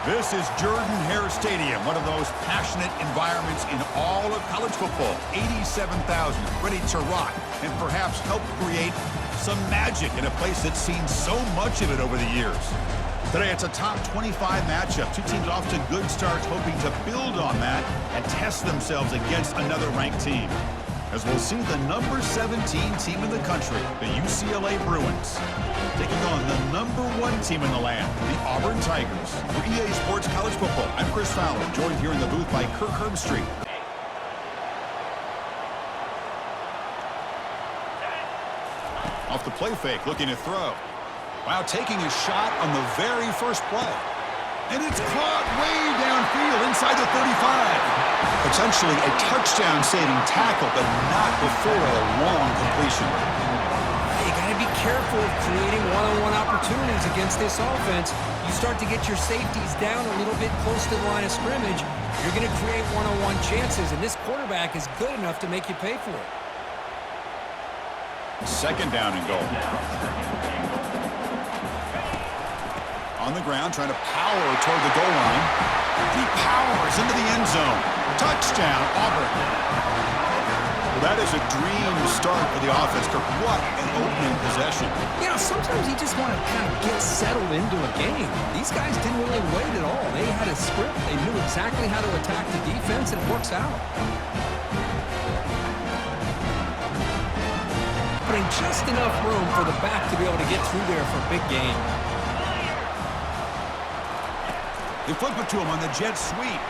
This is Jordan-Hare Stadium, one of the most passionate environments in all of college football. 87,000 ready to rock and perhaps help create some magic in a place that's seen so much of it over the years. Today, it's a top 25 matchup. Two teams off to good starts, hoping to build on that and test themselves against another ranked team. As we'll see the number 17 team in the country, the UCLA Bruins, taking on the number 1 team in the land, the Auburn Tigers. For EA Sports College Football, I'm Chris Fowler, joined here in the booth by Kirk Herbstreit. Off the play fake, looking to throw. Wow, taking a shot on the very first play. And it's caught way downfield inside the 35. Potentially a touchdown-saving tackle, but not before a long completion. You got to be careful of creating one-on-one opportunities against this offense. You start to get your safeties down a little bit close to the line of scrimmage, you're going to create one-on-one chances, and this quarterback is good enough to make you pay for it. Second down and goal. On the ground, trying to power toward the goal line. He powers into the end zone. Touchdown, Auburn. Well, that is a dream start for the offense. What an opening possession. You know, sometimes you just want to kind of get settled into a game. These guys didn't really wait at all. They had a script. They knew exactly how to attack the defense, and it works out. Putting just enough room for the back to be able to get through there for a big gain. They flip it to him on the jet sweep.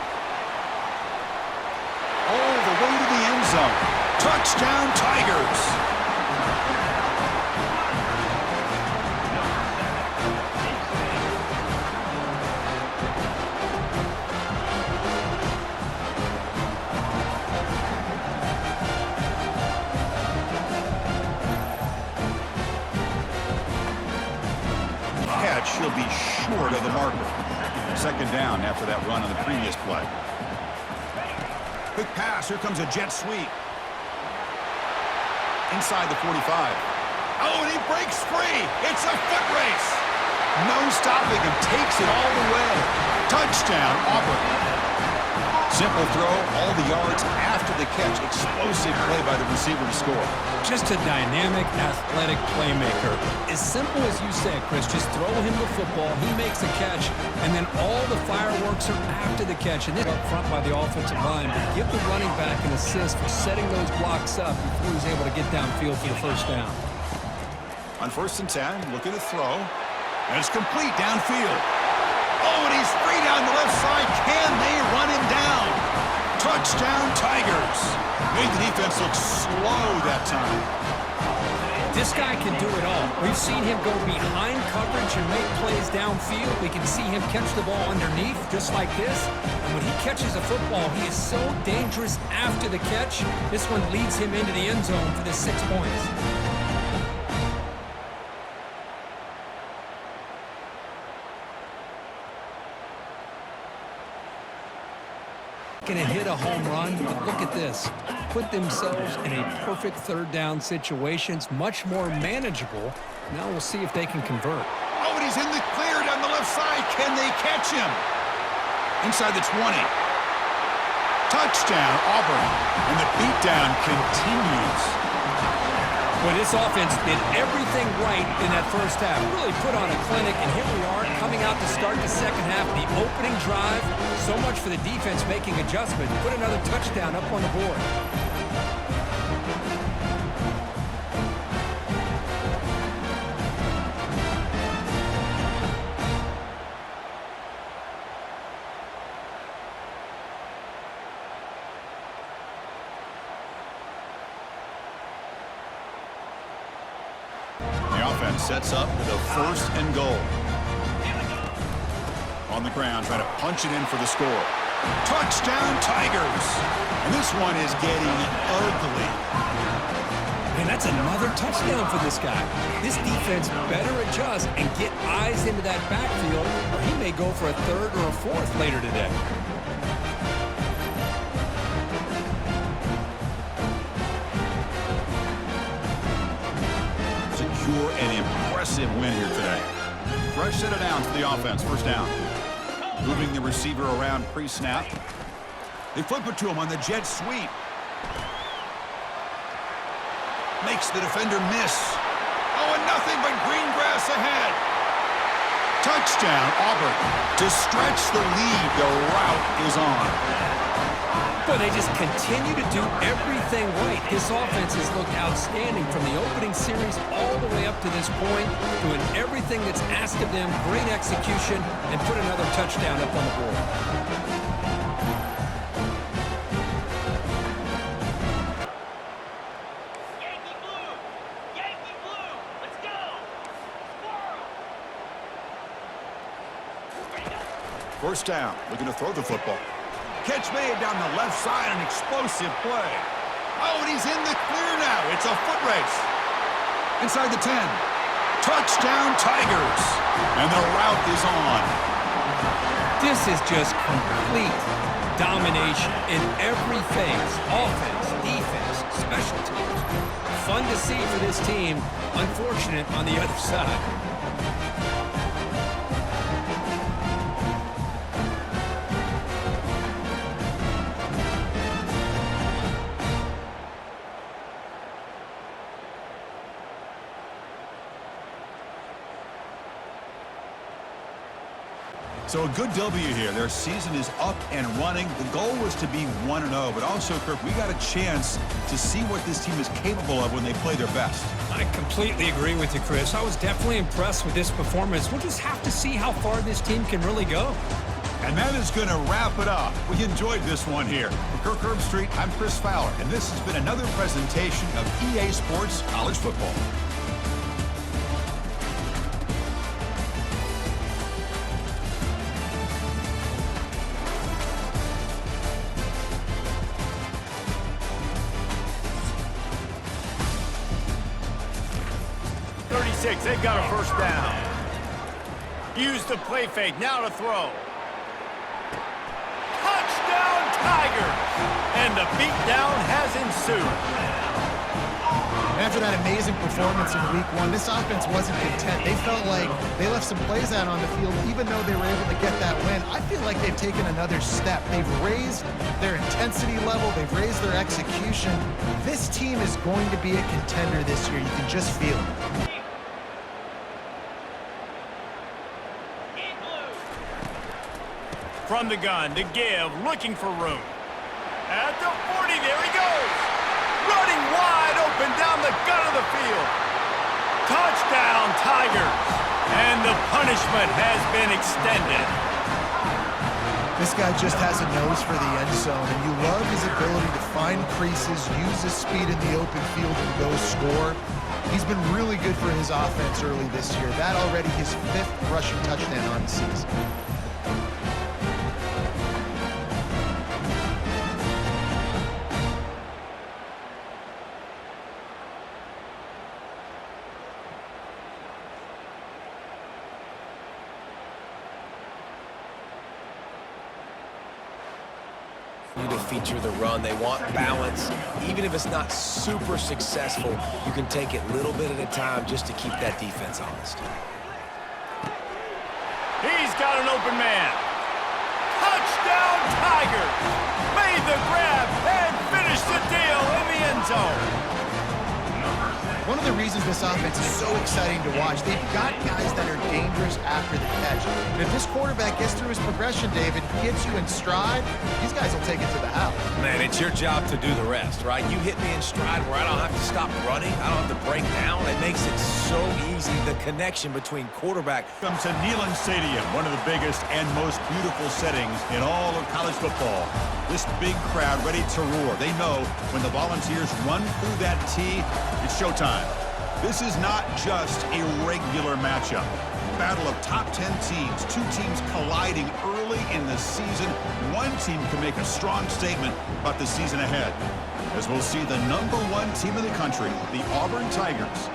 All the way to the end zone. Touchdown, Tigers. Catch, she'll be short of the marker. Second down after that run on the previous play. Quick pass. Here comes a jet sweep. Inside the 45. Oh, and he breaks free. It's a foot race. No stopping him. Takes it all the way. Touchdown, Auburn. Simple throw. All the yards after the catch. Explosive play by the receiver to score. Just a dynamic, athletic playmaker. As simple as you said, Chris, just throw him the football, he makes a catch, and then all the fireworks are after the catch. And this up front by the offensive line. But give the running back an assist for setting those blocks up before he's able to get downfield for the first down. On 1st and 10, looking to throw. And it's complete downfield. Oh, and he's free down the left side. Can they run him down? Touchdown, Tigers. Made the defense look slow that time. This guy can do it all. We've seen him go behind coverage and make plays downfield. We can see him catch the ball underneath just like this. And when he catches a football, he is so dangerous after the catch. This one leads him into the end zone for the 6 points. Going to hit a home run, but look at this. Put themselves in a perfect third down situation. It's much more manageable. Now we'll see if they can convert. Oh, and he's in the clear down the left side. Can they catch him? Inside the 20. Touchdown, Auburn. And the beatdown continues. Well, this offense did everything right in that first half. Really put on a clinic, and here we are coming out to start the second half. The opening drive, so much for the defense making adjustments. Put another touchdown up on the board. Sets up with a 1st and goal. On the ground, trying to punch it in for the score. Touchdown, Tigers! And this one is getting ugly. And that's another touchdown for this guy. This defense better adjust and get eyes into that backfield, or he may go for a 3rd or a 4th later today. An impressive win here today. Fresh set of downs for the offense. First down. Moving the receiver around pre-snap. They flip it to him on the jet sweep. Makes the defender miss. Oh, and nothing but green grass ahead. Touchdown, Auburn. To stretch the lead, the route is on. But they just continue to do everything right. This offense has looked outstanding from the opening series all the way up to this point, doing everything that's asked of them, great execution, and put another touchdown up on the board. First down, looking to throw the football. Catch made down the left side, an explosive play. Oh, and he's in the clear now. It's a foot race. Inside the 10. Touchdown, Tigers. And the route is on. This is just complete domination in every phase. Offense, defense, special teams. Fun to see for this team. Unfortunate on the other side. So a good W here. Their season is up and running. The goal was to be 1-0, but also, Kirk, we got a chance to see what this team is capable of when they play their best. I completely agree with you, Chris. I was definitely impressed with this performance. We'll just have to see how far this team can really go. And that is going to wrap it up. We enjoyed this one here. For Kirk Herbstreit, I'm Chris Fowler, and this has been another presentation of EA Sports College Football. They've got a first down. Use the play fake. Now to throw. Touchdown, Tigers! And the beatdown has ensued. After that amazing performance in Week 1, this offense wasn't content. They felt like they left some plays out on the field, even though they were able to get that win. I feel like they've taken another step. They've raised their intensity level. They've raised their execution. This team is going to be a contender this year. You can just feel it. From the gun to give, looking for room. At the 40, there he goes. Running wide open down the gut of the field. Touchdown, Tigers. And the punishment has been extended. This guy just has a nose for the end zone, and you love his ability to find creases, use his speed in the open field, and go score. He's been really good for his offense early this year. That already his 5th rushing touchdown on the season. To feature the run. They want balance. Even if it's not super successful, you can take it little bit at a time just to keep that defense honest. He's got an open man. Touchdown, Tigers! Made the grab and finished the deal in the end zone. One of the reasons this offense is so exciting to watch, they've got guys that are dangerous after the catch. And if this quarterback gets through his progression, David, gets you in stride, these guys will take it to the house. Man, it's your job to do the rest, right? You hit me in stride where I don't have to stop running. I don't have to break down. It makes it so easy, the connection between quarterback. Welcome to Neyland Stadium, one of the biggest and most beautiful settings in all of college football. This big crowd ready to roar. They know when the Volunteers run through that tee, it's showtime. This is not just a regular matchup. Battle of top 10 teams, 2 teams colliding early in the season. One team can make a strong statement about the season ahead, as we'll see the #1 team in the country, the Auburn Tigers,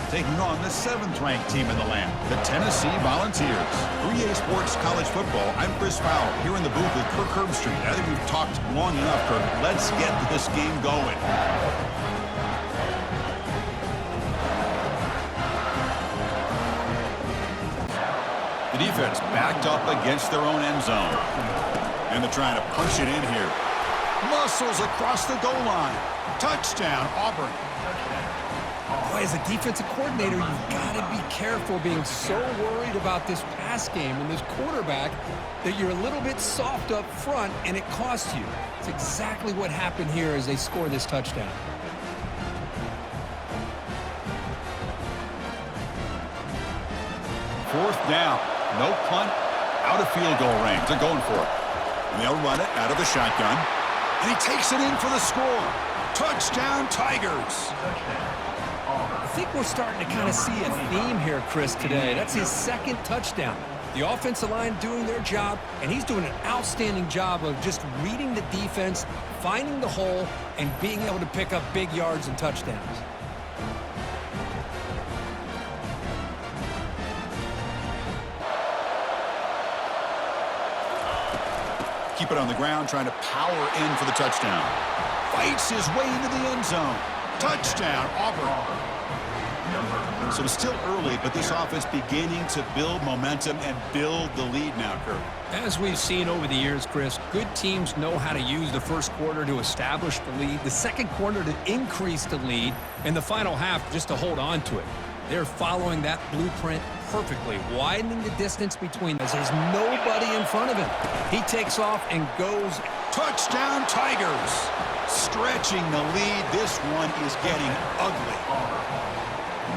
taking on the 7th-ranked team in the land, the Tennessee Volunteers. For EA Sports College Football, I'm Chris Fowler, here in the booth with Kirk Herbstreit. I think we've talked long enough, Kirk. Let's get this game going. The defense backed up against their own end zone. And they're trying to punch it in here. Muscles across the goal line. Touchdown, Auburn. Boy, as a defensive coordinator, you've got to be careful being so worried about this pass game and this quarterback that you're a little bit soft up front and it costs you. It's exactly what happened here as they score this touchdown. Fourth down. No punt. Out of field goal range. They're going for it. And they'll run it out of the shotgun. And he takes it in for the score. Touchdown, Tigers. I think we're starting to kind of see a theme here, Chris, today. That's his second touchdown. The offensive line doing their job, and he's doing an outstanding job of just reading the defense, finding the hole, and being able to pick up big yards and touchdowns. Keep it on the ground, trying to power in for the touchdown. Fights his way into the end zone. Touchdown, Auburn. So it's still early, but this offense beginning to build momentum and build the lead now, Kirk. As we've seen over the years, Chris, good teams know how to use the first quarter to establish the lead, the second quarter to increase the lead, and the final half just to hold on to it. They're following that blueprint perfectly, widening the distance between us. There's nobody in front of him. He takes off and goes. Touchdown, Tigers. Stretching the lead. This one is getting ugly.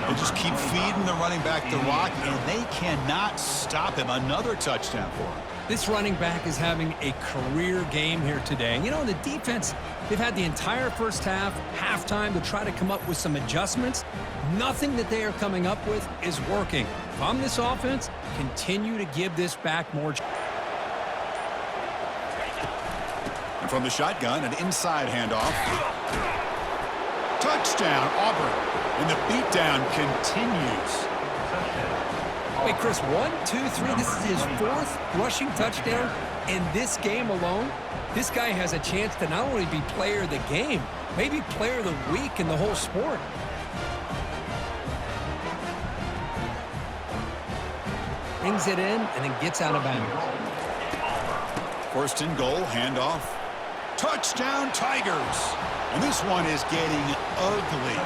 They just keep feeding the running back the rock, and they cannot stop him. Another touchdown for him. This running back is having a career game here today. And, you know, the defense, they've had the entire first half, halftime, to try to come up with some adjustments. Nothing that they are coming up with is working. If I'm this offense, continue to give this back more. And from the shotgun, an inside handoff. Touchdown, Auburn. And the beatdown continues. Wait, Chris, 1, 2, 3. This is his fourth rushing touchdown in this game alone. This guy has a chance to not only be player of the game, maybe player of the week in the whole sport. Brings it in and then gets out of bounds. First and goal, handoff. Touchdown, Tigers. And this one is getting ugly.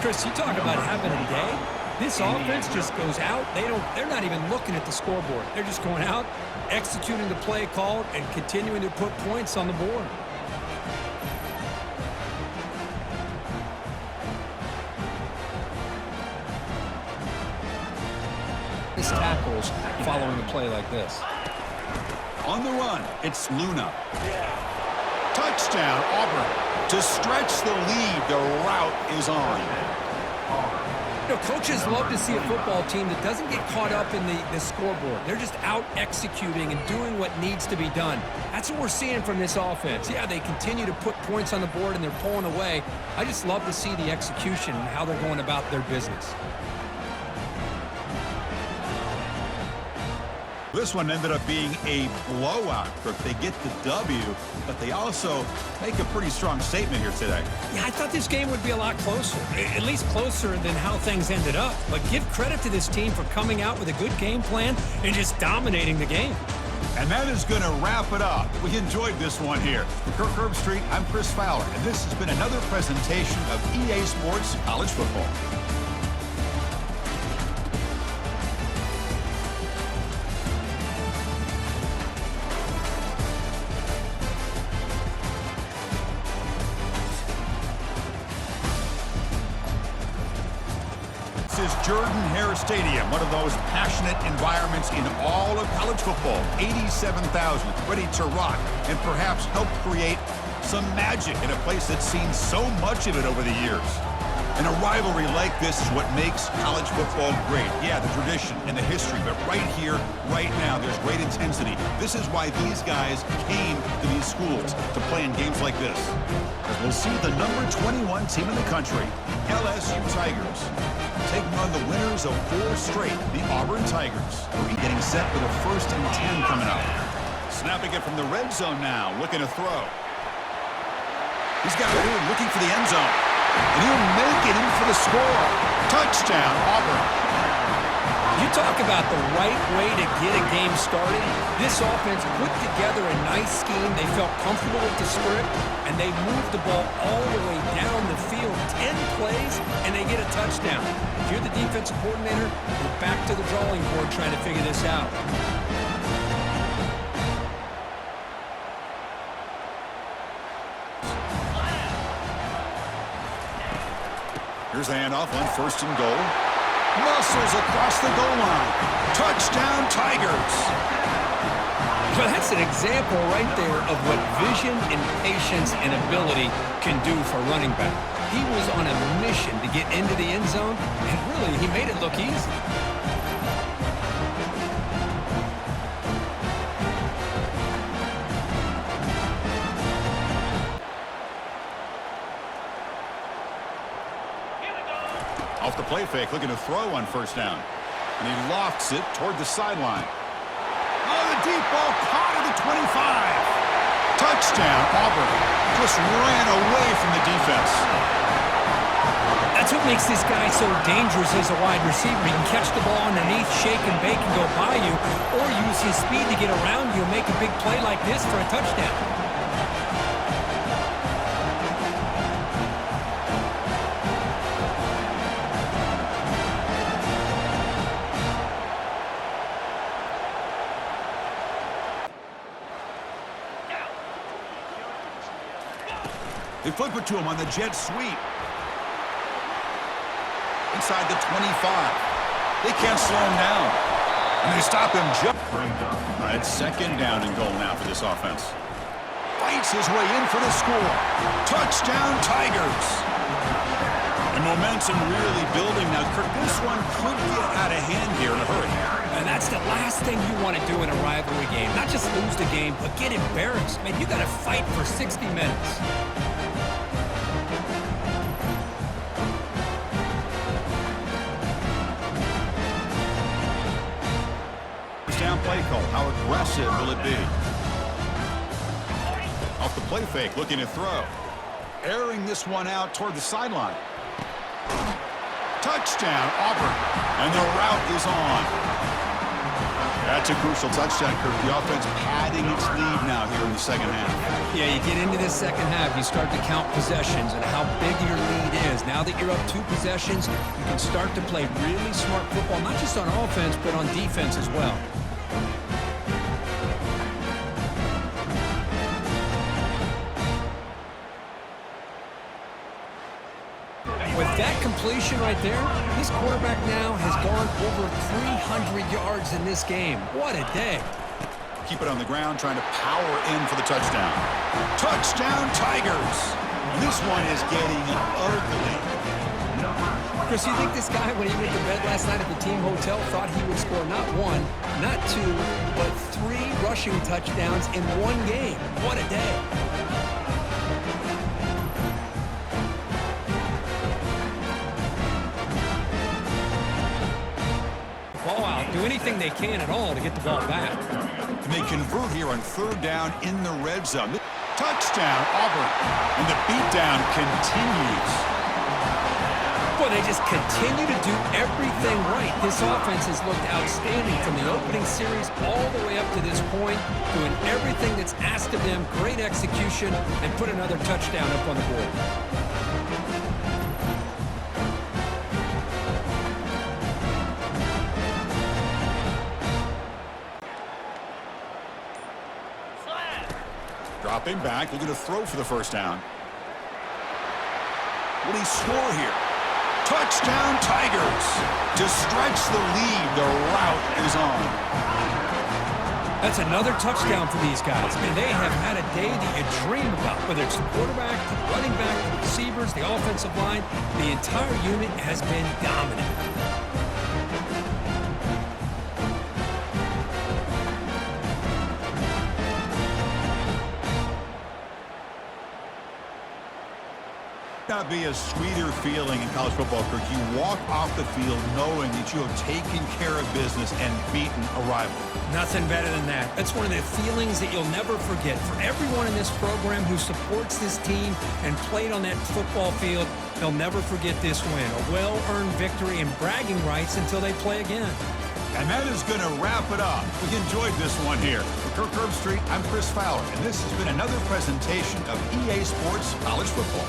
Chris, you talk about having a day. This offense just goes out. They're not even looking at the scoreboard. They're just going out, executing the play called, and continuing to put points on the board. This tackles following a play like this. On the run, it's Luna. Touchdown, Auburn. To stretch the lead, the route is on. You know, coaches love to see a football team that doesn't get caught up in the scoreboard. They're just out executing and doing what needs to be done. That's what we're seeing from this offense. Yeah, they continue to put points on the board and they're pulling away. I just love to see the execution and how they're going about their business. This one ended up being a blowout. They get the W, but they also make a pretty strong statement here today. Yeah, I thought this game would be a lot closer, at least closer than how things ended up. But give credit to this team for coming out with a good game plan and just dominating the game. And that is going to wrap it up. We enjoyed this one here. For Kirk Herbstreit, I'm Chris Fowler, and this has been another presentation of EA Sports College Football. This is Jordan-Hare Stadium, one of those passionate environments in all of college football. 87,000 ready to rock and perhaps help create some magic in a place that's seen so much of it over the years. And a rivalry like this is what makes college football great. Yeah, the tradition and the history, but right here, right now, there's great intensity. This is why these guys came to these schools to play in games like this. As we'll see the number 21 team in the country, LSU Tigers, taking on the winners of 4 straight, the Auburn Tigers. Getting set for the 1st and 10 coming up. Snapping it from the red zone now, looking to throw. He's got it in, looking for the end zone. And he'll make it in for the score. Touchdown, Auburn. You talk about the right way to get a game started. This offense put together a nice scheme. They felt comfortable with the script, and they moved the ball all the way down the field. 10 plays, and they get a touchdown. If you're the defensive coordinator, you're back to the drawing board trying to figure this out. Here's the handoff on 1st and goal. Muscles across the goal line. Touchdown, Tigers. Well, that's an example right there of what vision and patience and ability can do for running back. He was on a mission to get into the end zone, and really, he made it look easy. Off the play fake, looking to throw on 1st down. And he lofts it toward the sideline. Oh, the deep ball caught at the 25. Touchdown, Auburn. Just ran away from the defense. That's what makes this guy so dangerous as a wide receiver. He can catch the ball underneath, shake and bake and go by you, or use his speed to get around you and make a big play like this for a touchdown. They flip it to him on the jet sweep. Inside the 25. They can't slow him down. And they stop him just. It's 2nd down and goal now for this offense. Fights his way in for the score. Touchdown, Tigers. And momentum really building now. Kirk, this one could get out of hand here in a hurry. And that's the last thing you want to do in a rivalry game. Not just lose the game, but get embarrassed. Man, you got to fight for 60 minutes. Down play call. How aggressive will it be? Off the play fake, looking to throw. Airing this one out toward the sideline. Touchdown, Auburn. And the route is on. That's a crucial touchdown, Kirk. The offense padding its lead now here in the 2nd half. Yeah, you get into this 2nd half, you start to count possessions and how big your lead is. Now that you're up 2 possessions, you can start to play really smart football, not just on offense, but on defense as well. With that completion right there, this quarterback now has gone over 300 yards in this game. What a day. Keep it on the ground, trying to power in for the touchdown. Touchdown, Tigers. This one is getting ugly. Chris, you think this guy, when he went to bed last night at the team hotel, thought he would score not 1, not 2, but 3 rushing touchdowns in 1 game? What a day. Ball out. Do anything they can at all to get the ball back. And they convert here on 3rd down in the red zone. Touchdown, Auburn. And the beatdown continues. Boy, they just continue to do everything right. This offense has looked outstanding from the opening series all the way up to this point, doing everything that's asked of them, great execution, and put another touchdown up on the board. Dropping back, looking to throw for the 1st down. Will he score here? Touchdown, Tigers. To stretch the lead, the route is on. That's another touchdown for these guys. Man, they have had a day that you dream about, whether it's the quarterback, the running back, the receivers, the offensive line. The entire unit has been dominant. Not be a sweeter feeling in college football, Kirk. You walk off the field knowing that you have taken care of business and beaten a rival. Nothing better than that. That's one of the feelings that you'll never forget. For everyone in this program who supports this team and played on that football field, they'll never forget this win. A well-earned victory and bragging rights until they play again. And that is going to wrap it up. We enjoyed this one here. For Kirk Herbstreit, I'm Chris Fowler, and this has been another presentation of EA Sports College Football.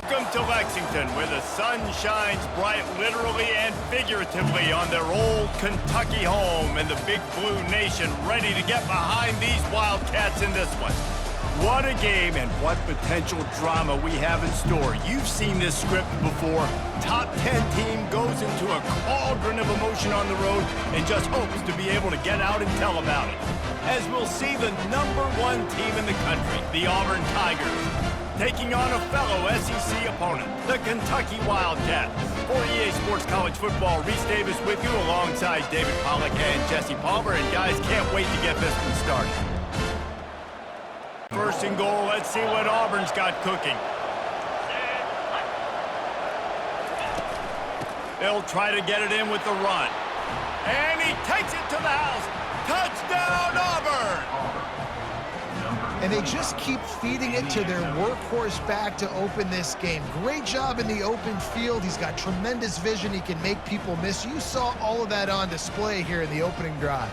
Welcome to Lexington, where the sun shines bright literally and figuratively on their old Kentucky home, and the Big Blue Nation ready to get behind these Wildcats in this one. What a game and what potential drama we have in store. You've seen this script before. Top 10 team goes into a cauldron of emotion on the road and just hopes to be able to get out and tell about it. As we'll see the #1 team in the country, the Auburn Tigers, taking on a fellow SEC opponent, the Kentucky Wildcats. For EA Sports College Football, Reese Davis with you alongside David Pollack and Jesse Palmer. And guys, can't wait to get this one started. First and goal, let's see what Auburn's got cooking. They'll try to get it in with the run. And he takes it to the house. Touchdown, Auburn! And they just keep feeding it to their workhorse back to open this game. Great job in the open field. He's got tremendous vision. He can make people miss. You saw all of that on display here in the opening drive.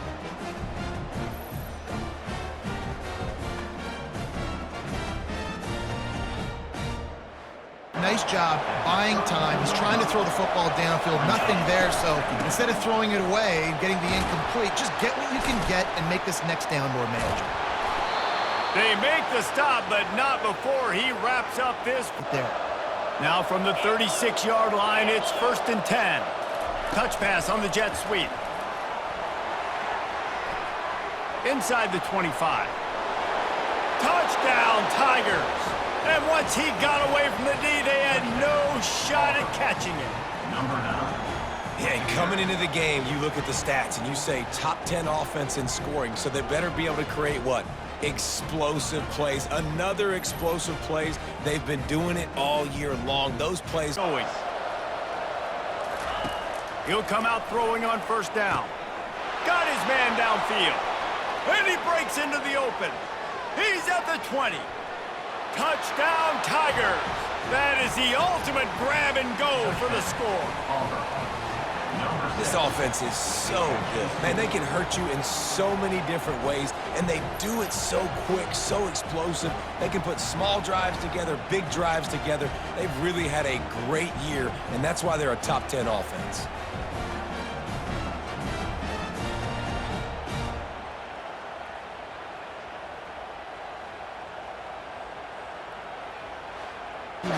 Nice job buying time. He's trying to throw the football downfield. Nothing there, so instead of throwing it away and getting the incomplete, just get what you can get and make this next down more manageable. They make the stop, but not before he wraps up this. There. Now from the 36-yard line, it's 1st and 10. Touch pass on the jet sweep. Inside the 25. Touchdown, Tigers. And once he got away from the D, they had no shot at catching it. Yeah, and coming into the game, you look at the stats and you say top 10 offense in scoring, so they better be able to create what? Explosive plays. Another explosive plays. They've been doing it all year long. Those plays. Going. He'll come out throwing on 1st down. Got his man downfield. And he breaks into the open. He's at the 20. Touchdown, Tigers. That is the ultimate grab and go for the score. This offense is so good. Man, they can hurt you in so many different ways, and they do it so quick, so explosive. They can put small drives together, big drives together. They've really had a great year, and that's why they're a top 10 offense.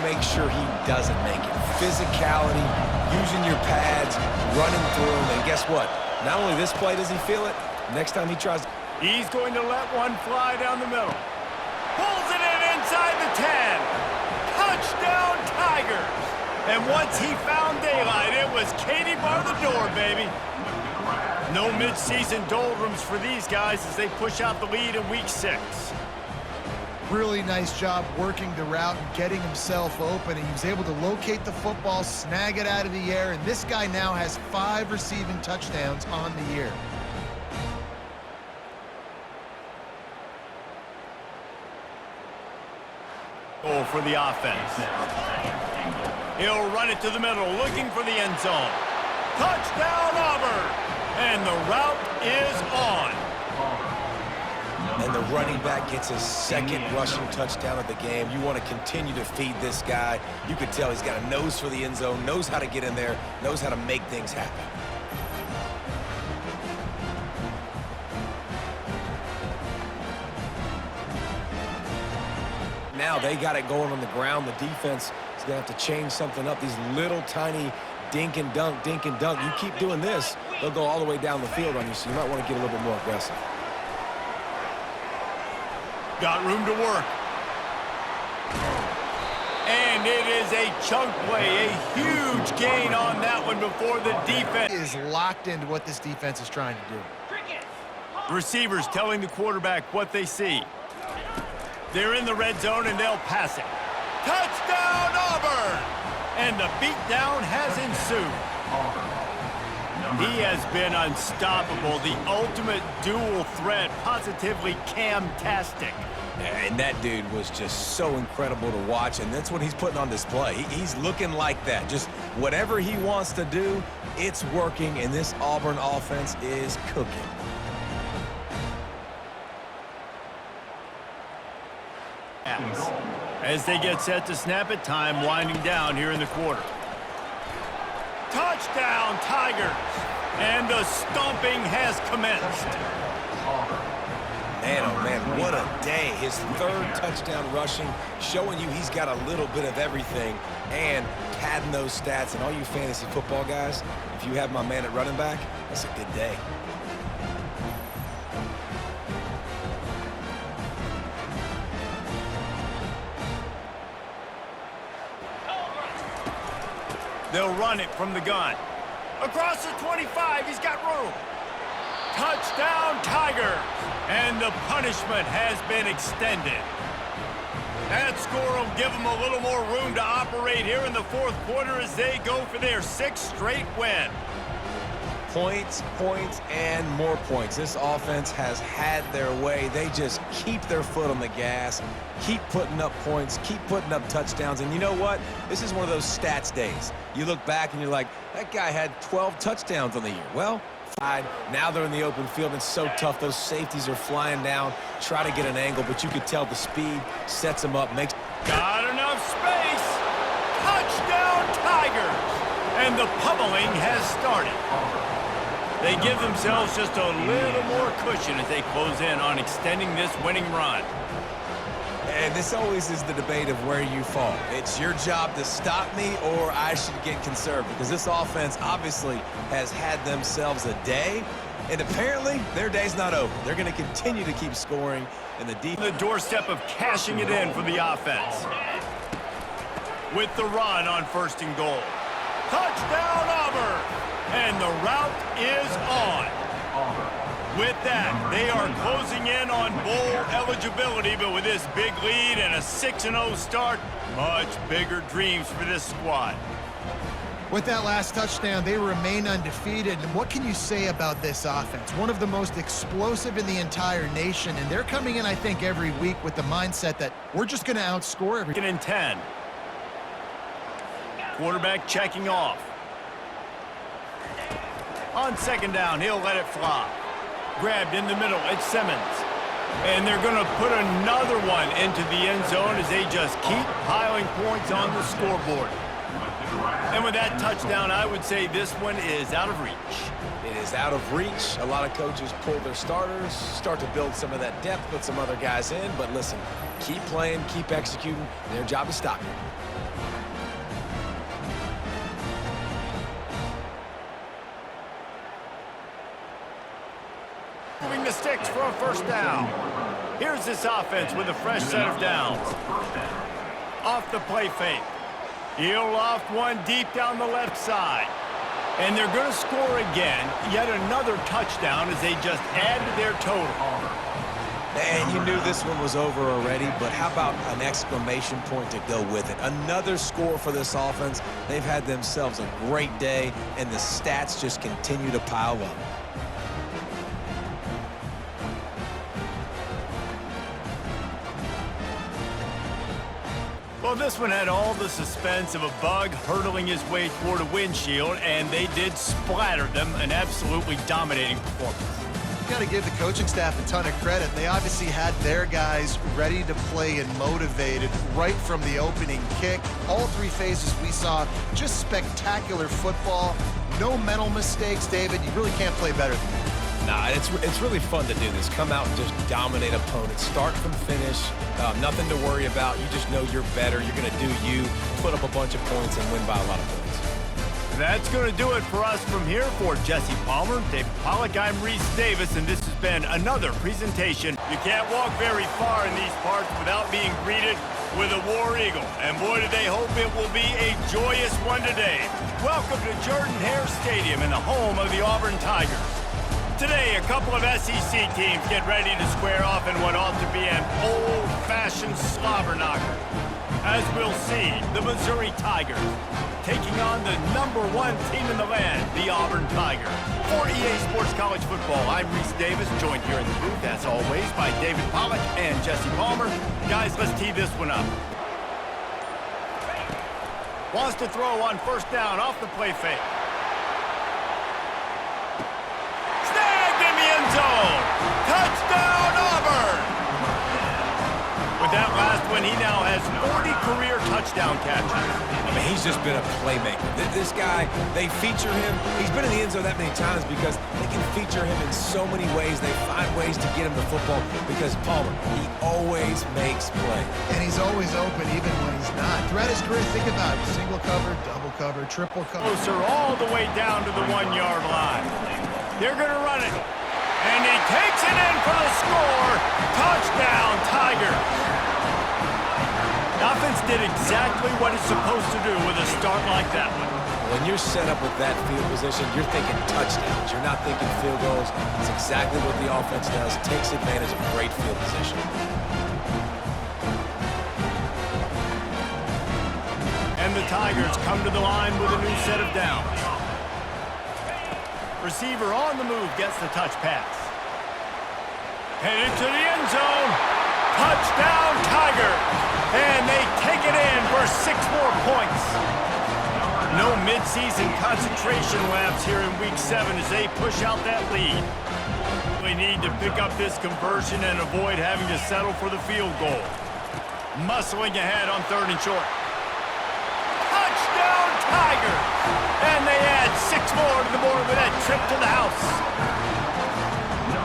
Make sure he doesn't make it. Physicality, using your pads, running through them, and guess what? Not only this play does he feel it, next time he tries. He's going to let one fly down the middle. Pulls it in inside the 10. Touchdown, Tigers. And once he found daylight, it was Katie bar the door, baby. No midseason doldrums for these guys as they push out the lead in week 6. Really nice job working the route and getting himself open. He was able to locate the football, snag it out of the air, and this guy now has 5 receiving touchdowns on the year. Goal for the offense. He'll run it to the middle, looking for the end zone. Touchdown, Auburn! And the route is on. And the running back gets his 2nd rushing touchdown of the game. You want to continue to feed this guy. You could tell he's got a nose for the end zone, knows how to get in there, knows how to make things happen. Now they got it going on the ground. The defense is going to have to change something up. These little tiny dink and dunk, dink and dunk. You keep doing this, they'll go all the way down the field on you, so you might want to get a little bit more aggressive. Got room to work. And it is a chunk play, a huge gain on that one before the defense Is locked into what this defense is trying to do. Receivers telling the quarterback what they see. They're in the red zone and they'll pass it. Touchdown, Auburn! and the beatdown has ensued. He has been unstoppable, the ultimate dual threat, positively cam-tastic. And that dude was just so incredible to watch, and that's what he's putting on display. He's looking like that. Just whatever he wants to do, it's working, and this Auburn offense is cooking. As they get set to snap it, time winding down here in the quarter. Touchdown, Tigers! And the stomping has commenced. Man, oh man, what a day. His third touchdown rushing, showing you he's got a little bit of everything and padding those stats. And all you fantasy football guys, if you have my man at running back, that's a good day. They'll run it from the gun. Across the 25, he's got room. Touchdown, Tigers! And the punishment has been extended. That score will give them a little more room to operate here in the fourth quarter as they go for their 6th straight win. Points, points, and more points. This offense has had their way. They just keep their foot on the gas, keep putting up points, keep putting up touchdowns. And you know what? This is one of those stats days. You look back and you're like, that guy had 12 touchdowns on the year. Well, now they're in the open field. It's so tough. Those safeties are flying down, try to get an angle, but you could tell the speed sets them up. Got enough space. Touchdown, Tigers! And the pummeling has started. They give themselves just a little more cushion as they close in on extending this winning run. And this always is the debate of where you fall. It's your job to stop me or I should get conservative, because this offense obviously has had themselves a day, and apparently their day's not over. They're going to continue to keep scoring, and the doorstep of cashing it in for the offense. With the run on 1st and goal. Touchdown, Auburn! And the route is on. With that, they are closing in on bowl eligibility, but with this big lead and a 6-0 start, much bigger dreams for this squad. With that last touchdown, they remain undefeated. And what can you say about this offense? One of the most explosive in the entire nation, and they're coming in, I think, every week with the mindset that we're just going to outscore every. 2nd and 10. Quarterback checking off. On 2nd down, he'll let it fly. Grabbed in the middle, it's Simmons. And they're going to put another one into the end zone as they just keep piling points on the scoreboard. And with that touchdown, I would say this one is out of reach. It is out of reach. A lot of coaches pull their starters, start to build some of that depth, put some other guys in. But listen, keep playing, keep executing. Their job is stopping. Moving the sticks for a 1st down. Here's this offense with a fresh set of downs. Off the play fake. He'll loft one deep down the left side. And they're going to score again. Yet another touchdown as they just add to their total. And you knew this one was over already, but how about an exclamation point to go with it? Another score for this offense. They've had themselves a great day, and the stats just continue to pile up. Well, this one had all the suspense of a bug hurtling his way toward a windshield, and they did splatter them, an absolutely dominating performance. You got to give the coaching staff a ton of credit. They obviously had their guys ready to play and motivated right from the opening kick. All 3 phases we saw, just spectacular football. No mental mistakes, David. You really can't play better than that. Nah, it's really fun to do this. Come out and just dominate opponents. Start from finish. Nothing to worry about. You just know you're better. You're going to do you, put up a bunch of points, and win by a lot of points. That's going to do it for us from here. For Jesse Palmer, David Pollack, I'm Reese Davis, and this has been another presentation. You can't walk very far in these parts without being greeted with a War Eagle. And boy, do they hope it will be a joyous one today. Welcome to Jordan-Hare Stadium in the home of the Auburn Tigers. Today, a couple of SEC teams get ready to square off in what ought to be an old-fashioned slobber knocker. As we'll see, the Missouri Tigers taking on the #1 team in the land, the Auburn Tigers. For EA Sports College Football, I'm Reese Davis, joined here in the booth, as always, by David Pollack and Jesse Palmer. Guys, let's tee this one up. Wants to throw on first down off the play fake. Snagged in the end zone. Touchdown, Auburn! With that last one, he now has 40 career touchdown catches. I mean, he's just been a playmaker. This guy, they feature him. He's been in the end zone that many times because they can feature him in so many ways. They find ways to get him the football because Palmer, he always makes plays. And he's always open even when he's not. Throughout his career, think about it. Single cover, double cover, triple cover. Closer all the way down to the 1-yard line. They're going to run it. And he takes it in for the score. Touchdown, Tigers. The offense did exactly what it's supposed to do with a start like that one. When you're set up with that field position, you're thinking touchdowns. You're not thinking field goals. It's exactly what the offense does. Takes advantage of great field position. And the Tigers come to the line with a new set of downs. Receiver on the move gets the touch pass. Headed to the end zone. Touchdown, Tigers. And they take it in for 6 more points. No midseason concentration laps here in Week 7 as they push out that lead. We need to pick up this conversion and avoid having to settle for the field goal. Muscling ahead on 3rd and short. Touchdown, Tigers! And they add 6 more to the board with that trip to the house.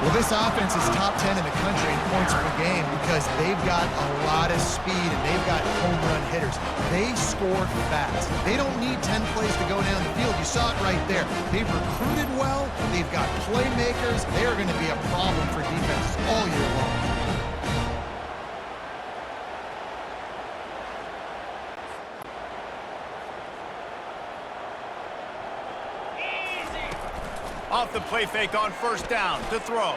Well, this offense is top 10 in the country in points per game because they've got a lot of speed and they've got home run hitters. They score fast. They don't need 10 plays to go down the field. You saw it right there. They've recruited well. They've got playmakers. They are going to be a problem for defenses all year long. Off the play fake on first down to throw.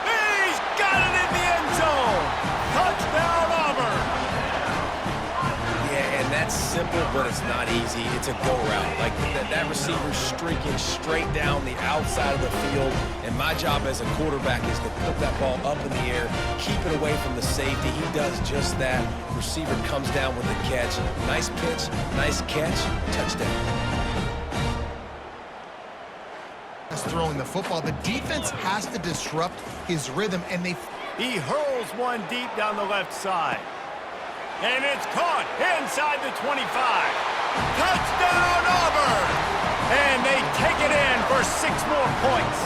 He's got it in the end zone. Touchdown, Auburn. Yeah, and that's simple, but it's not easy. It's a go route. Like that receiver's streaking straight down the outside of the field, and my job as a quarterback is to put that ball up in the air, keep it away from the safety. He does just that. Receiver comes down with the catch. Nice pitch, nice catch, touchdown. Throwing the football, the defense has to disrupt his rhythm, and he hurls one deep down the left side, and it's caught inside the 25. Touchdown, Auburn! And they take it in for 6 more points.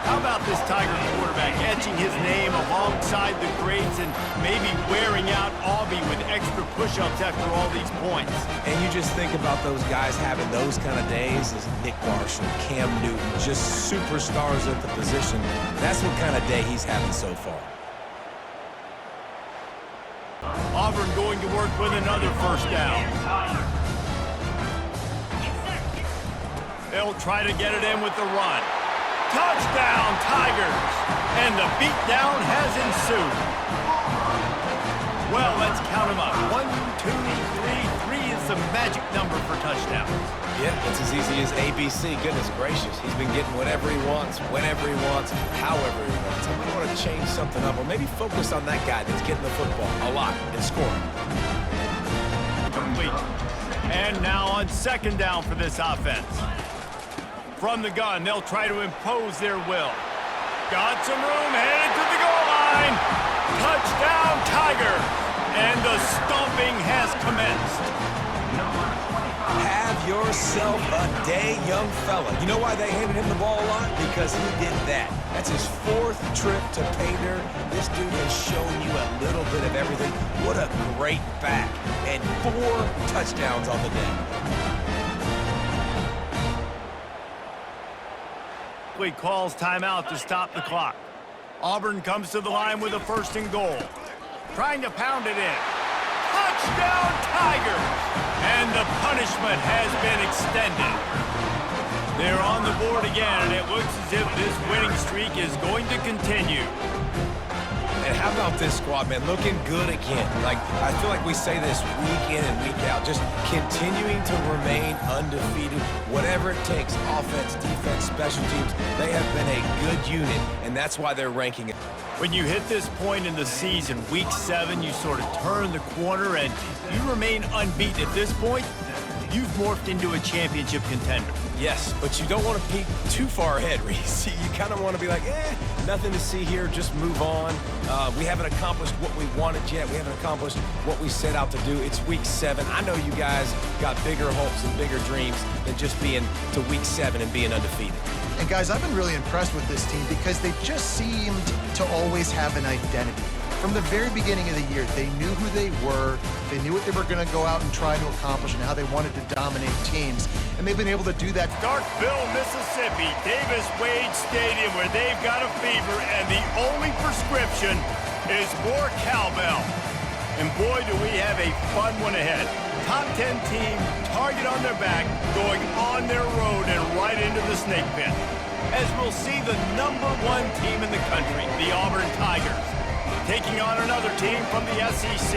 How about this Tiger quarterback etching his name alongside the greats and maybe wearing out Aubie with extra push-ups after all these points? And you just think about those guys having those kind of days as Nick Marshall, Cam Newton, just superstars at the position. That's what kind of day he's having so far. Auburn going to work with another first down. They'll try to get it in with the run. Touchdown, Tigers! And the beatdown has ensued. Well, let's count them up. 1, 2, 3. 3 is the magic number for touchdowns. Yeah, it's as easy as ABC. Goodness gracious. He's been getting whatever he wants, whenever he wants, however he wants. I might want to change something up or maybe focus on that guy that's getting the football a lot and scoring. Complete. And now on 2nd down for this offense. From the gun, they'll try to impose their will. Got some room, headed to the goal line. Touchdown, Tiger! And the stomping has commenced. Have yourself a day, young fella. You know why they handed him the ball a lot? Because he did that. That's his 4th trip to pay dirt. This dude has shown you a little bit of everything. What a great back. And 4 touchdowns on the day. Calls timeout to stop the clock. Auburn comes to the line with a 1st and goal. Trying to pound it in. Touchdown, Tigers! And the punishment has been extended. They're on the board again, and it looks as if this winning streak is going to continue. And how about this squad, man? Looking good again. Like, I feel like we say this week in and week out, just continuing to remain undefeated, whatever it takes, offense, defense, special teams. They have been a good unit, and that's why they're ranking it. When you hit this point in the season, week 7, you sort of turn the corner and you remain unbeaten. At this point, you've morphed into a championship contender. Yes, but you don't want to peek too far ahead, Reese. You kind of want to be like, nothing to see here, just move on. We haven't accomplished what we wanted yet. We haven't accomplished what we set out to do. It's week 7. I know you guys got bigger hopes and bigger dreams than just being to week 7 and being undefeated. And guys, I've been really impressed with this team because they just seemed to always have an identity. From the very beginning of the year, they knew who they were, they knew what they were going to go out and try to accomplish and how they wanted to dominate teams. And they've been able to do that. Starkville, Mississippi, Davis-Wade Stadium, where they've got a fever, and the only prescription is more cowbell. And boy, do we have a fun one ahead. Top 10 team, target on their back, going on their road and right into the snake pit. As we'll see the #1 team in the country, the Auburn Tigers, taking on another team from the SEC,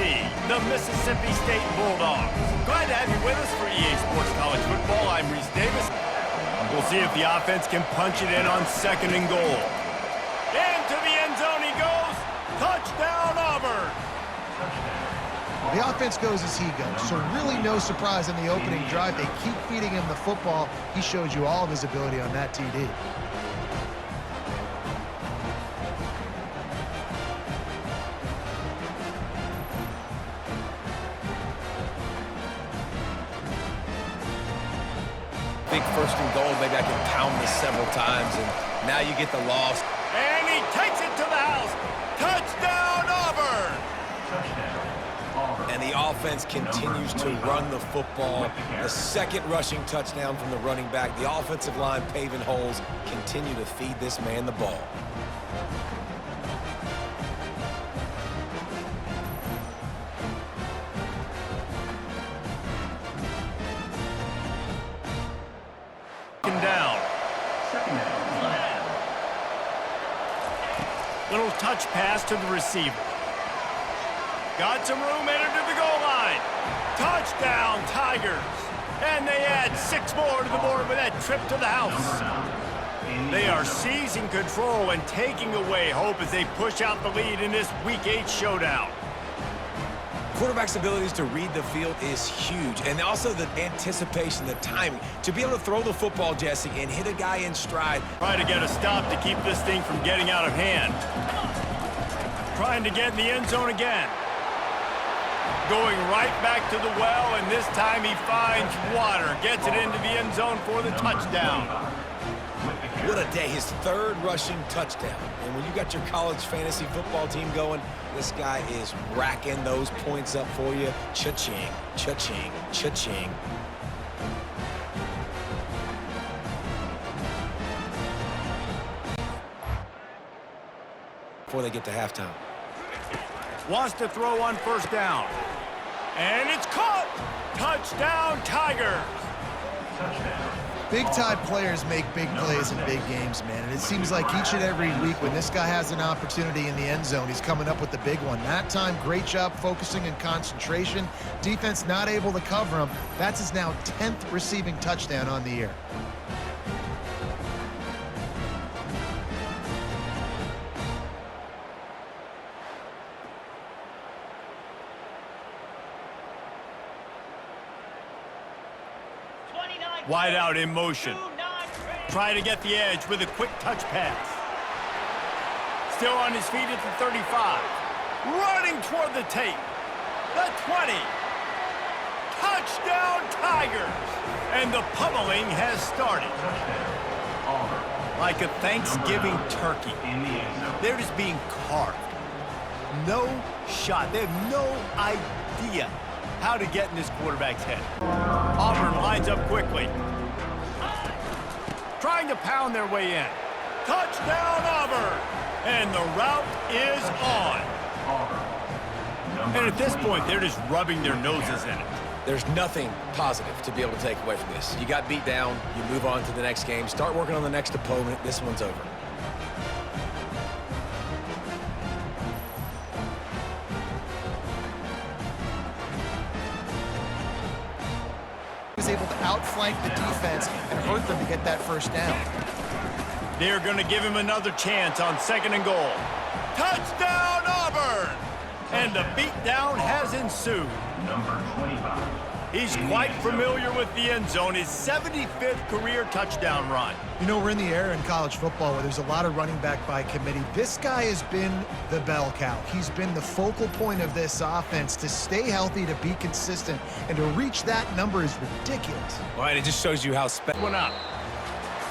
the Mississippi State Bulldogs. Glad to have you with us for EA Sports College Football. I'm Reese Davis. We'll see if the offense can punch it in on 2nd and goal. Into the end zone he goes. Touchdown, Auburn. The offense goes as he goes, so really no surprise in the opening drive. They keep feeding him the football. He showed you all of his ability on that TD. Big 1st and goal, maybe I can pound this several times, and now you get the loss. And he takes it to the house. Touchdown, Auburn! And the offense continues to run the football. The 2nd rushing touchdown from the running back. The offensive line paving holes. Continue to feed this man the ball. Down. Little touch pass to the receiver. Got some room, entered to the goal line. Touchdown, Tigers. And they add 6 more to the board with that trip to the house. They are seizing control and taking away hope as they push out the lead in this Week 8 showdown. Quarterback's abilities to read the field is huge, and also the anticipation, the timing. To be able to throw the football, Jesse, and hit a guy in stride. Trying to get a stop to keep this thing from getting out of hand. Trying to get in the end zone again. Going right back to the well, and this time he finds water. Gets it into the end zone for the touchdown. What a day, his 3rd rushing touchdown. And when you got your college fantasy football team going, this guy is racking those points up for you. Cha-ching, cha-ching, cha-ching. Before they get to halftime. Wants to throw on 1st down. And it's caught! Touchdown, Tigers! Big-time players make big plays in big games, man. And it seems like each and every week when this guy has an opportunity in the end zone, he's coming up with the big one. That time, great job focusing and concentration. Defense not able to cover him. That's his now 10th receiving touchdown on the year. Wide out in motion. Try to get the edge with a quick touch pass. Still on his feet at the 35. Running toward the tape. The 20. Touchdown, Tigers. And the pummeling has started. Like a Thanksgiving turkey. They're just being carved. No shot. They have no idea how to get in this quarterback's head. Auburn lines up quickly. Trying to pound their way in. Touchdown, Auburn! And the route is on. And at this point, they're just rubbing their noses in it. There's nothing positive to be able to take away from this. You got beat down, you move on to the next game, start working on the next opponent. This one's over. outflank the defense and hurt them to get that first down. They're going to give him another chance on 2nd and goal. Touchdown, Auburn! And the beatdown has ensued. Number 25. He's quite familiar with the end zone, his 75th career touchdown run. You know, we're in the era in college football where there's a lot of running back by committee. This guy has been the bell cow. He's been the focal point of this offense. To stay healthy, to be consistent, and to reach that number is ridiculous. Well, and it just shows you how special. One up.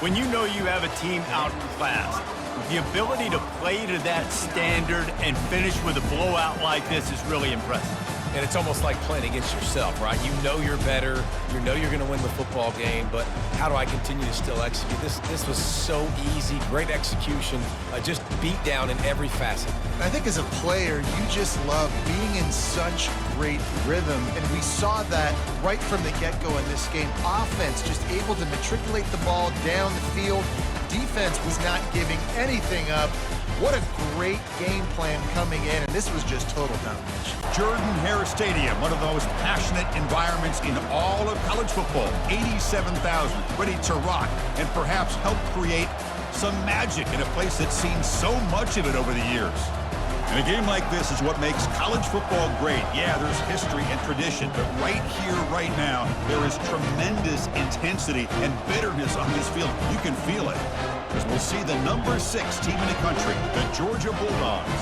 When you know you have a team outclassed, the ability to play to that standard and finish with a blowout like this is really impressive. And it's almost like playing against yourself, right? You know you're better. You know you're going to win the football game, but how do I continue to still execute? This was so easy, great execution, just beat down in every facet. I think as a player, you just love being in such great rhythm, and we saw that right from the get-go in this game. Offense just able to matriculate the ball down the field. Defense was not giving anything up. What a great game plan coming in, and this was just total domination. Jordan-Hare Stadium, one of those passionate environments in all of college football. 87,000 ready to rock and perhaps help create some magic in a place that's seen so much of it over the years. And a game like this is what makes college football great. Yeah, there's history and tradition, but right here, right now, there is tremendous intensity and bitterness on this field. You can feel it. As we'll see the number 6 team in the country, the Georgia Bulldogs,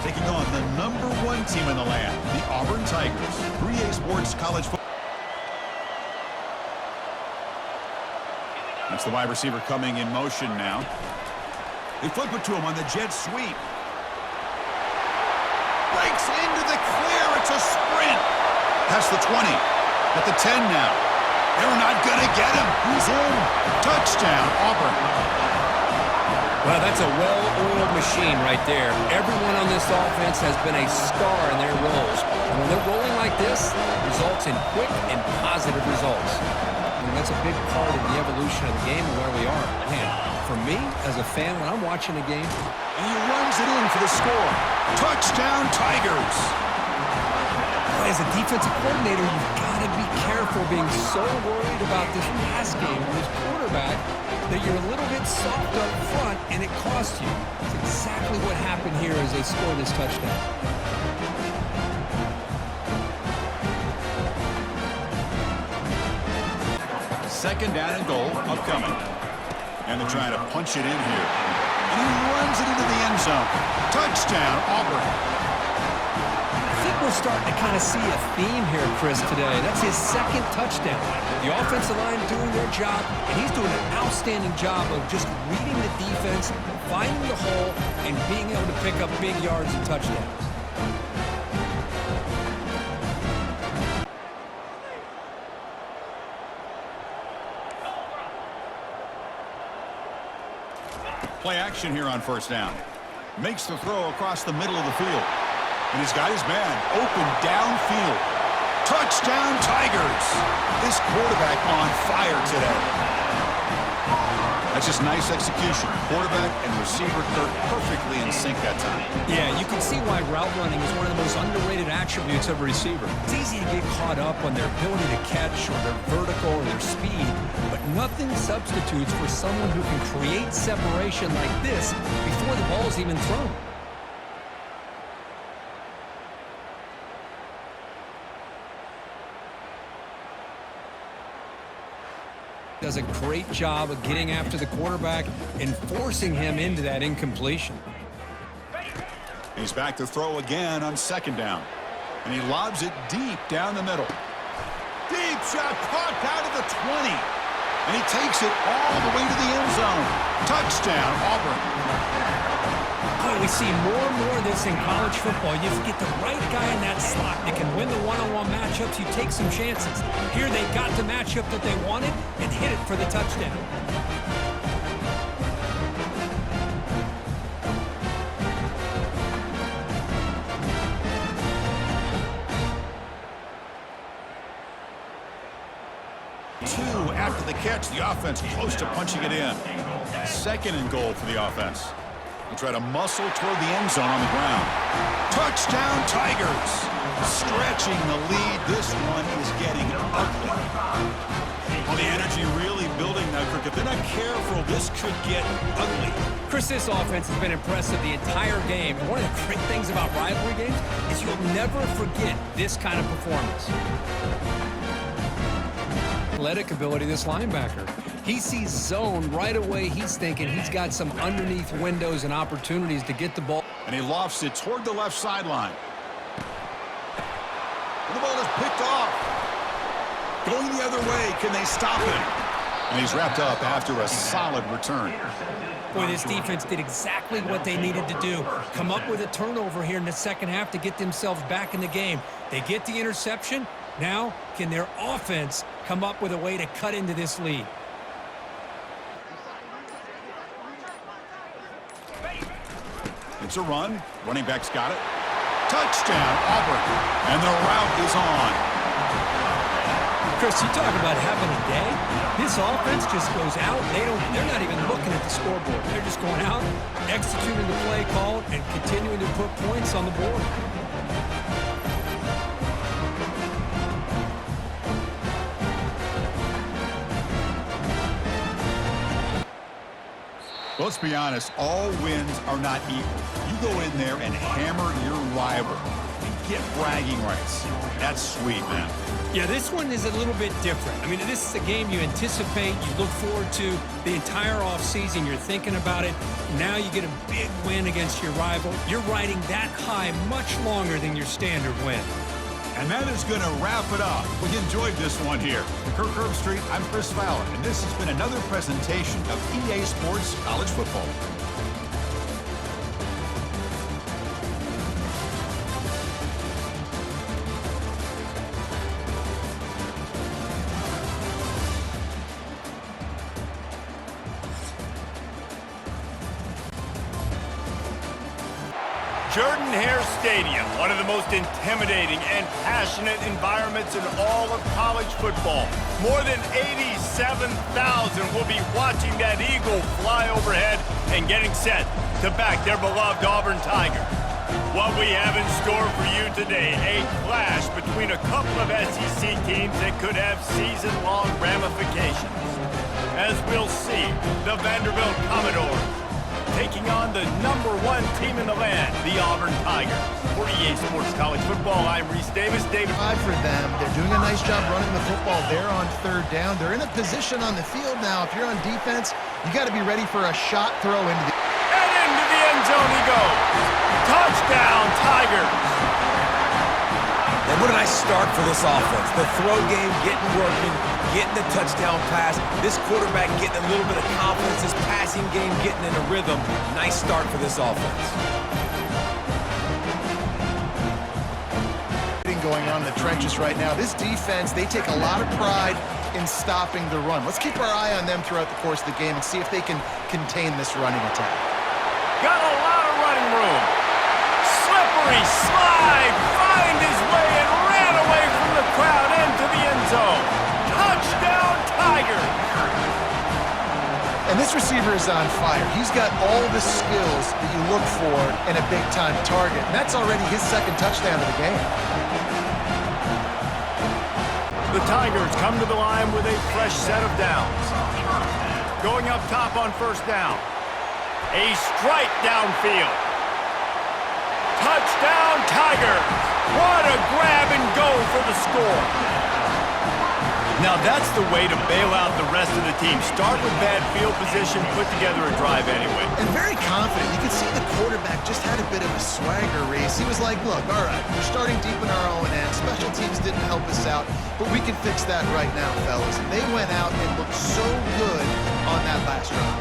taking on the number 1 team in the land, the Auburn Tigers. 3A Sports College Football. That's the wide receiver coming in motion now. They flip it to him on the jet sweep. Breaks into the clear. It's a sprint. Past the 20. At the 10 now. They're not going to get him. He's in. Touchdown, Auburn. Well, that's a well-oiled machine right there. Everyone on this offense has been a star in their roles. And when they're rolling like this, it results in quick and positive results. And that's a big part of the evolution of the game and where we are. Man, for me, as a fan, when I'm watching the game, And he runs it in for the score. Touchdown, Tigers. as a defensive coordinator, you've got to be careful being so worried about this pass game with this quarterback that you're a little bit soft up front and it costs you. That's exactly what happened here as they scored this touchdown. Second down and goal upcoming. And they're trying to punch it in here. And he runs it into the end zone. Touchdown, Auburn. I think we're starting to kind of see a theme here, Chris, today. That's his 2nd touchdown. The offensive line doing their job, and he's doing an outstanding job of just reading the defense, finding the hole, and being able to pick up big yards and touchdowns. Play action here on first down. Makes the throw across the middle of the field. And he's got his man open downfield. Touchdown, Tigers. This quarterback on fire today. That's just nice execution. Quarterback and receiver perfectly in sync that time. Yeah, you can see why route running is one of the most underrated attributes of a receiver. It's easy to get caught up on their ability to catch or their vertical or their speed, but nothing substitutes for someone who can create separation like this before the ball is even thrown. Does a great job of getting after the quarterback and forcing him into that incompletion. He's back to throw again on second down. And he lobs it deep down the middle. Deep shot caught out of the 20. And he takes it all the way to the end zone. Touchdown, Auburn. Boy, we see more and more of this in college football. You get the right guy in that slot that can win the one-on-one matchups. You take some chances. Here they got the matchup that they wanted and hit it for the touchdown. After the catch, the offense close to punching it in. Second and goal for the offense. They try to muscle toward the end zone on the ground. Touchdown, Tigers. Stretching the lead. This one is getting ugly. Well, the energy Kirk, if they're not careful, this could get ugly. Chris, this offense has been impressive the entire game. And one of the great things about rivalry games is you'll never forget this kind of performance. Athletic ability, this linebacker. He sees zone right away. He's thinking he's got some underneath windows and opportunities to get the ball. And he lofts it toward the left sideline. And the ball is picked off. Going the other way, can they stop him? And he's wrapped up after a solid return. Boy, this defense did exactly what they needed to do. Come up with a turnover here in the second half to get themselves back in the game. They get the interception. Now, can their offense come up with a way to cut into this lead? It's a run. Running back's got it. Touchdown, Auburn. And the route is on. Chris, you talk about having a day. This offense just goes out. They're not even looking at the scoreboard. They're just going out, executing the play call, and continuing to put points on the board. Let's be honest, all wins are not equal. You go in there and hammer your rival and get bragging rights. That's sweet, man. Yeah, this one is a little bit different. I mean, this is a game you anticipate, you look forward to the entire offseason. You're thinking about it. Now you get a big win against your rival. You're riding that high much longer than your standard win. And that is going to wrap it up. We enjoyed this one here. For Kirk Herbstreit, I'm Chris Fowler, and this has been another presentation of EA Sports College Football. Jordan-Hare Stadium, one of the most intimidating and passionate environments in all of college football. More than 87,000 will be watching that eagle fly overhead and getting set to back their beloved Auburn Tigers. What we have in store for you today, a clash between a couple of SEC teams that could have season-long ramifications. As we'll see, the Vanderbilt Commodores taking on the #1 team in the land, the Auburn Tigers. For EA Sports College Football, I'm Reese Davis. David. For them, they're doing a nice job running the football there on third down. They're in a position on the field now. If you're on defense, you got to be ready for a shot throw into the... And into the end zone he goes. Touchdown, Tigers. And what a nice start for this offense. The throw game getting working, getting the touchdown pass. This quarterback getting a little bit of confidence. This passing game getting in a rhythm. Nice start for this offense. Going on in the trenches right now. This defense, they take a lot of pride in stopping the run. Let's keep our eye on them throughout the course of the game and see if they can contain this running attack. Got a lot of running room. Slippery slide, find his way and ran away from the crowd into the end zone. Touchdown, Tigers. And this receiver is on fire. He's got all the skills that you look for in a big-time target. And that's already his second touchdown of the game. The Tigers come to the line with a fresh set of downs. Going up top on first down. A strike downfield. Touchdown, Tigers. What a grab and go for the score. Now that's the way to bail out the rest of the team. Start with bad field position, put together a drive anyway. And very confident. You can see the quarterback just had a bit of a swagger race. He was like, look, all right, we're starting deep in our own end. Special teams didn't help us out, but we can fix that right now, fellas. And they went out and looked so good on that last drive.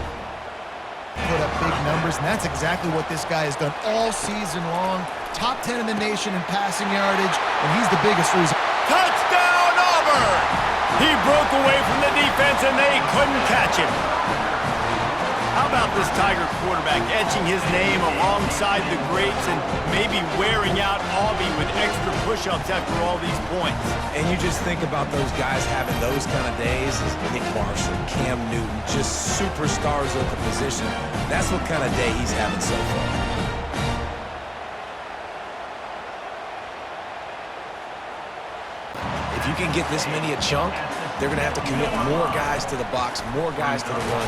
Put up big numbers, and that's exactly what this guy has done all season long. Top 10 in the nation in passing yardage, and he's the biggest reason. Touchdown, Auburn! He broke away from the defense, and they couldn't catch him. How about this Tiger quarterback etching his name alongside the greats and maybe wearing out Aubie with extra push-ups after all these points? And you just think about those guys having those kind of days as Nick Marshall, Cam Newton, just superstars at the position. That's what kind of day he's having so far. If you can get this many a chunk, they're going to have to commit more guys to the box, more guys to the run.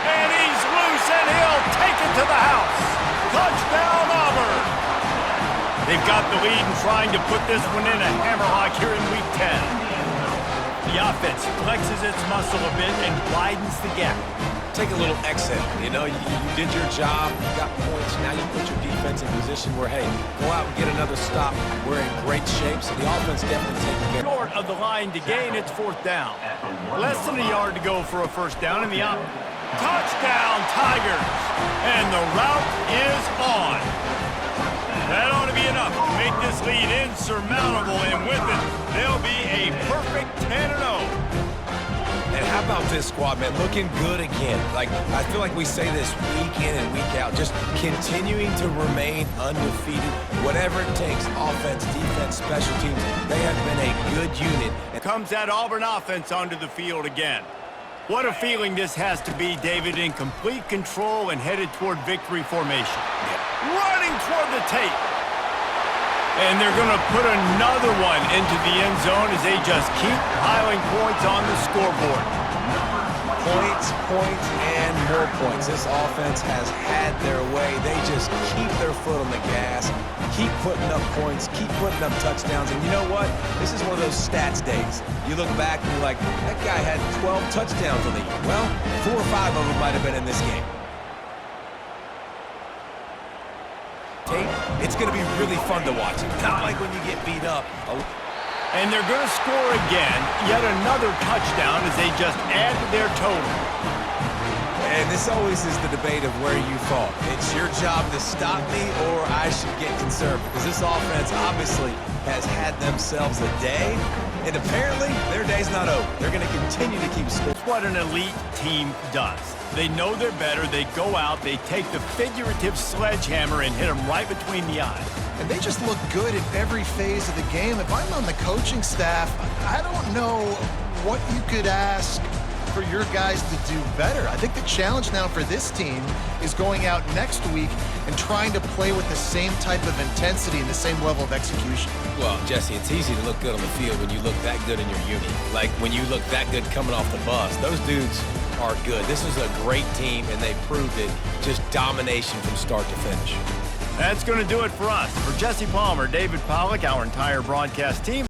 And he's loose, and he'll take it to the house. Touchdown, Auburn. They've got the lead and trying to put this one in a hammerlock here in Week 10. The offense flexes its muscle a bit and widens the gap. Take a little exit. You know, you did your job, you got points, now you put your defense in position where, hey, go out and get another stop. We're in great shape, so the offense definitely taking care. Short of the line to gain, it's 4th down. Less than a yard to go for a 1st down in the touchdown, Tigers. And the route is on. That ought to be enough to make this lead insurmountable, and with it, they'll be a perfect 10-0. And how about this squad, man? Looking good again. Like, I feel like we say this week in and week out, just continuing to remain undefeated. Whatever it takes, offense, defense, special teams, they have been a good unit. Comes that Auburn offense onto the field again. What a feeling this has to be, David, in complete control and headed toward victory formation. Running toward the tape. And they're going to put another one into the end zone as they just keep piling points on the scoreboard. Points, and more points. This offense has had their way. They just keep their foot on the gas, keep putting up points, keep putting up touchdowns. And you know what? This is one of those stats days. You look back and you're like, that guy had 12 touchdowns on the year. Well, 4 or 5 of them might have been in this game. It's going to be really fun to watch. Not like when you get beat up. And they're going to score again, yet another touchdown as they just add to their total. And this always is the debate of where you fall. It's your job to stop me, or I should get conservative. Because this offense obviously has had themselves a day, and apparently their day's not over. They're going to continue to keep scoring. It's what an elite team does. They know they're better. They go out, they take the figurative sledgehammer and hit them right between the eyes. And they just look good in every phase of the game. If I'm on the coaching staff, I don't know what you could ask for your guys to do better. I think the challenge now for this team is going out next week and trying to play with the same type of intensity and the same level of execution. Well, Jesse, it's easy to look good on the field when you look that good in your unit. Like when you look that good coming off the bus. Those dudes are good. This is a great team, and they proved it. Just domination from start to finish. That's going to do it for us. For Jesse Palmer, David Pollack, our entire broadcast team.